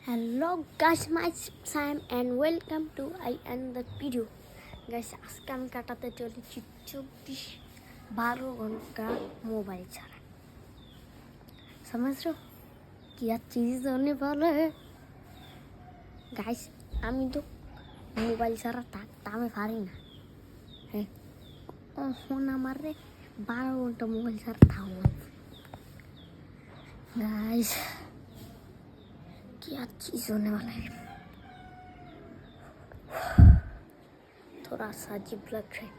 Hello guys, my Sam and welcome to another video. Guys, আজকে আমি কাটাতে চলেছি 24-12 घंटा मोबाइल ছাড়া। समझ रहे हो क्या चीज़ होने वाला है गाइस? আমি তো মোবাইল ছাড়া থাকতে আমি পারি না। হ্যাঁ, এখন আমার 12 ঘন্টা মোবাইল ছাড়া থাকতে লাগবে गाइस। क्या चीज़ होने वाला है, थोड़ा सा अजीब लग रहा है।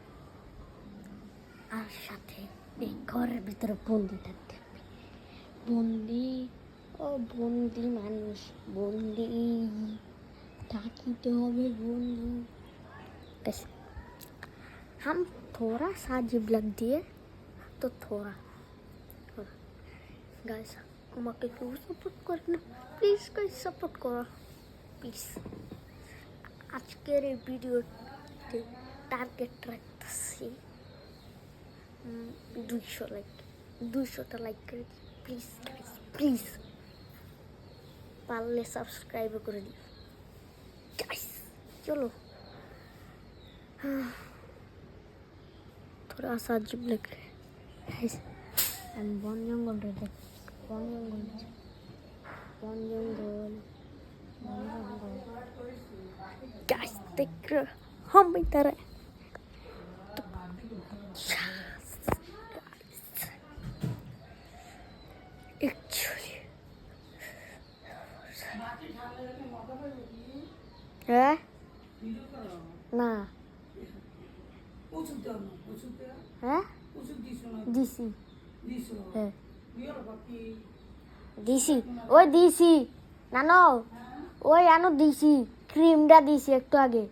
আর সাথে এই ঘরের ভিতরে বন্দি থাকতে হবে। বন্দি মানুষ, বন্দি থাকিতে হবে বন্দি। हम थोड़ा सा अजीब लग दिए तो थोड़ा गाइस, আমাকে কেউ সাপোর্ট করে না, প্লিজ গাইস সাপোর্ট করো প্লিজ। আজকের এই ভিডিওতে টার্গেট রাখতেছি 200টা লাইক করে দিই প্লিজ গাইস, প্লিজ। পারলে সাবস্ক্রাইব করে দিই গাইস। চলো, थोड़ा सा अजीब लग रहा है गाइस। আমি বন জঙ্গল गाइस देख रहे हो हम इधर है तो एक्चुअली है ना है দিছি হ্যাঁ দিছি, ওই দিছি নানো, ওই আনো দিছি, ক্রিমটা দিছি একটু আগে।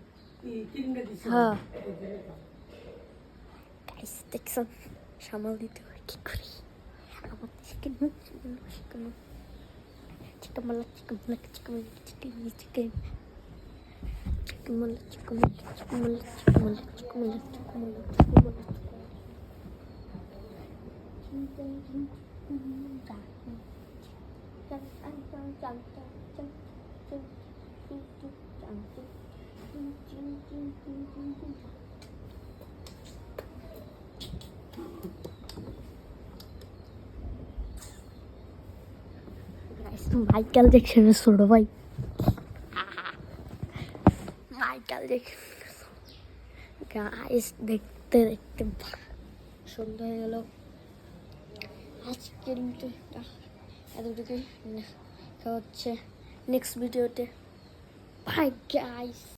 হ্যাঁ গাইস দেখছো, সামাল দিতে হয় কি করি। আমার চিকেন মাইকেল জ্যাকসনের ছোট ভাই, মাইকেল জ্যাকসন গাইস। দেখতে দেখতে সন্ধ্যা হয়ে গেল। আজকের ভিডিওটা এতটুকুই, হচ্ছে নেক্সট ভিডিওতে। Bye guys.